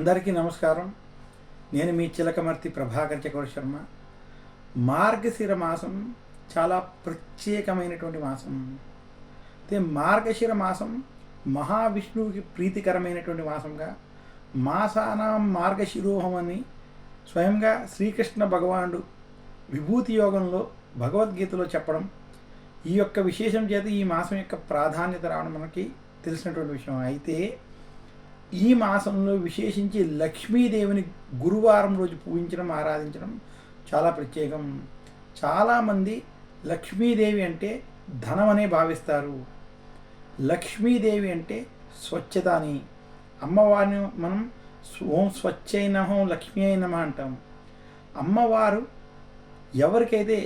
అందరికీ నమస్కారం. నేను మీ చిలకమర్తి ప్రభాకర్ చక్రవర్తి శర్మ. మార్గశిర మాసం చాలా ప్రత్యేకమైనటువంటి మాసం. అయితే మార్గశిర మాసం మహావిష్ణువుకి ప్రీతికరమైనటువంటి మాసంగా మాసానాం మార్గశిరోహం అని స్వయంగా శ్రీకృష్ణ భగవానుడు విభూతి యోగంలో భగవద్గీతలో చెప్పడం, ఈ యొక్క విశేషం చేత ఈ మాసం యొక్క ప్రాధాన్యత రావడం మనకి తెలిసినటువంటి విషయం. అయితే ఈ మాసంలో విశేషించి లక్ష్మీదేవిని గురువారం రోజు పూజించడం, ఆరాధించడం చాలా ప్రత్యేకం. చాలామంది లక్ష్మీదేవి అంటే ధనం అనే భావిస్తారు. లక్ష్మీదేవి అంటే స్వచ్ఛత అని. అమ్మవారిని మనం ఓం స్వచ్ఛై నమః లక్ష్మీ అయి నమః అంటాం. అమ్మవారు ఎవరికైతే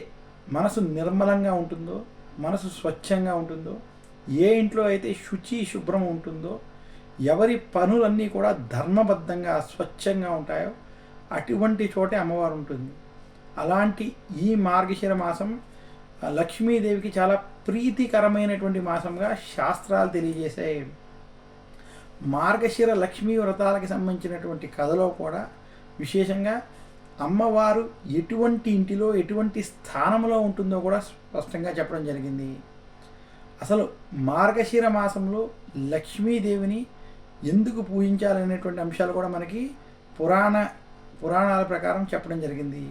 మనసు నిర్మలంగా ఉంటుందో, మనసు స్వచ్ఛంగా ఉంటుందో, ఏ ఇంట్లో అయితే శుచి శుభ్రం ఉంటుందో, ఎవరి పనులన్నీ కూడా ధర్మబద్ధంగా స్వచ్ఛంగా ఉంటాయో అటువంటి చోటే అమ్మవారు ఉంటుంది. అలాంటి ఈ మార్గశిర మాసం లక్ష్మీదేవికి చాలా ప్రీతికరమైనటువంటి మాసంగా శాస్త్రాలు తెలియజేశాయి. మార్గశిర లక్ష్మీ వ్రతాలకి సంబంధించినటువంటి కథలో కూడా విశేషంగా అమ్మవారు ఎటువంటి ఇంటిలో ఎటువంటి స్థానంలో ఉంటుందో కూడా స్పష్టంగా చెప్పడం జరిగింది. అసలు మార్గశిర మాసంలో లక్ష్మీదేవిని ఎందుకు పూజించాలనేటువంటి అంశాలు కూడా మనకి పురాణాల ప్రకారం చెప్పడం జరిగింది.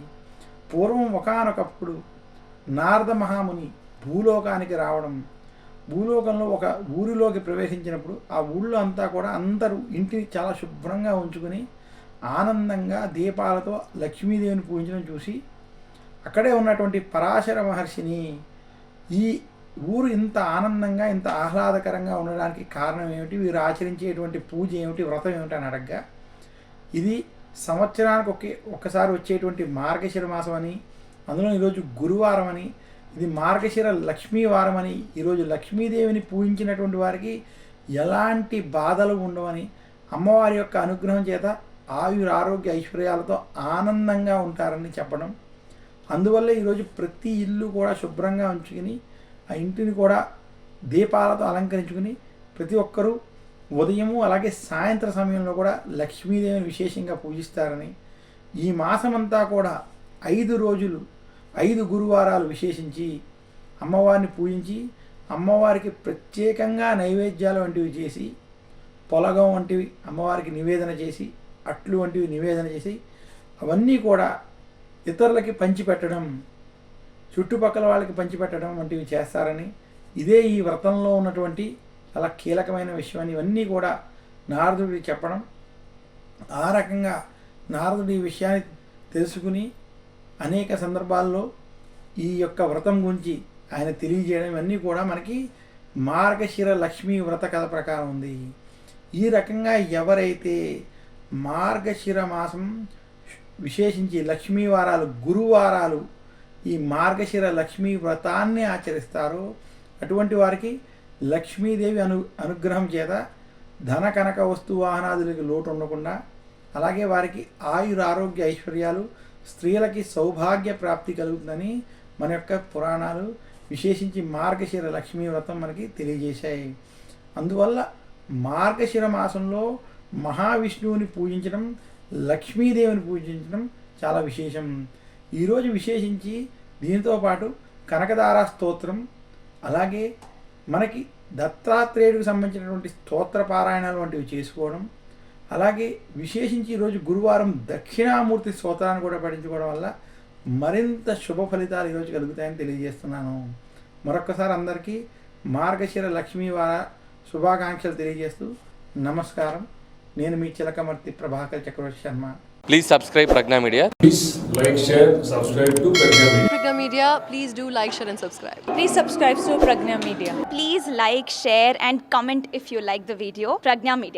పూర్వం ఒకానొకప్పుడు నారద మహాముని భూలోకానికి రావడం, భూలోకంలో ఒక ఊరిలోకి ప్రవేశించినప్పుడు ఆ ఊళ్ళో అంతా కూడా అందరూ ఇంటిని చాలా శుభ్రంగా ఉంచుకొని ఆనందంగా దీపాలతో లక్ష్మీదేవిని పూజించడం చూసి అక్కడే ఉన్నటువంటి పరాశర మహర్షిని, ఈ ఊరు ఇంత ఆనందంగా ఇంత ఆహ్లాదకరంగా ఉండడానికి కారణం ఏమిటి, వీరు ఆచరించేటువంటి పూజ ఏమిటి, వ్రతం ఏమిటి అని అడగ్గా, ఇది సంవత్సరానికి ఒక్కసారి వచ్చేటువంటి మార్గశిర మాసం అని, అందులో ఈరోజు గురువారం అని, ఇది మార్గశిర లక్ష్మీవారం అని, ఈరోజు లక్ష్మీదేవిని పూజించినటువంటి వారికి ఎలాంటి బాధలు ఉండవని, అమ్మవారి యొక్క అనుగ్రహం చేత ఆరోగ్య ఐశ్వర్యాలతో ఆనందంగా ఉంటారని చెప్పడం. అందువల్ల ఈరోజు ప్రతి ఇల్లు కూడా శుభ్రంగా ఉంచుకుని ఆ ఇంటిని కూడా దీపాలతో అలంకరించుకుని ప్రతి ఒక్కరూ ఉదయము అలాగే సాయంత్ర సమయంలో కూడా లక్ష్మీదేవిని విశేషంగా పూజిస్తారని, ఈ మాసమంతా కూడా 5 రోజులు 5 గురువారాలు విశేషించి అమ్మవారిని పూజించి అమ్మవారికి ప్రత్యేకంగా నైవేద్యాలు వంటివి చేసి, పొలగం వంటివి అమ్మవారికి నివేదన చేసి, అట్లు వంటివి నివేదన చేసి అవన్నీ కూడా ఇతరులకి పంచిపెట్టడం, చుట్టుపక్కల వాళ్ళకి పంచిపెట్టడం వంటివి చేస్తారని, ఇదే ఈ వ్రతంలో ఉన్నటువంటి చాలా కీలకమైన విషయం అని ఇవన్నీ కూడా నారదుడికి చెప్పడం. ఆ రకంగా నారదుడి ఈ విషయాన్ని తెలుసుకుని అనేక సందర్భాల్లో ఈ యొక్క వ్రతం గురించి ఆయన తెలియజేయడం ఇవన్నీ కూడా మనకి మార్గశిర లక్ష్మీ వ్రత కథ ప్రకారం ఉంది. ఈ రకంగా ఎవరైతే మార్గశిర మాసం విశేషించి లక్ష్మీవారాలు గురువారాలు ఈ మార్గశిర లక్ష్మీ వ్రతాన్ని ఆచరిస్తారో అటువంటి వారికి లక్ష్మీదేవి అనుగ్రహం చేత ధన కనక వస్తు వాహనాదులకి లోటు ఉండకుండా, అలాగే వారికి ఆరోగ్య ఐశ్వర్యాలు, స్త్రీలకి సౌభాగ్య ప్రాప్తి కలుగుతుందని మన యొక్క పురాణాలు విశేషించి మార్గశిర లక్ష్మీ వ్రతం మనకి తెలియజేశాయి. అందువల్ల మార్గశిర మాసంలో మహావిష్ణువుని పూజించడం, లక్ష్మీదేవిని పూజించడం చాలా విశేషం. ఈరోజు విశేషించి దీనితో పాటు కనకదార స్తోత్రం, అలాగే మనకి దత్తాత్రేయుడికి సంబంధించినటువంటి స్తోత్ర పారాయణాలు వంటివి చేసుకోవడం, అలాగే విశేషించి ఈరోజు గురువారం దక్షిణామూర్తి స్తోత్రాన్ని కూడా పఠించుకోవడం వల్ల మరింత శుభ ఫలితాలు ఈరోజు కలుగుతాయని తెలియజేస్తున్నాను. మరొక్కసారి అందరికీ మార్గశిర లక్ష్మీవార శుభాకాంక్షలు తెలియజేస్తూ నమస్కారం. నేను మీ చిలకమర్తి ప్రభాకర్ చక్రవర్తి Sharma. Please subscribe Pragna Media. Please like, share, subscribe to Pragna Media. Pragna Media, please do like, share and subscribe. Please subscribe to Pragna Media. Please like, share and comment if you like the video. Pragna Media.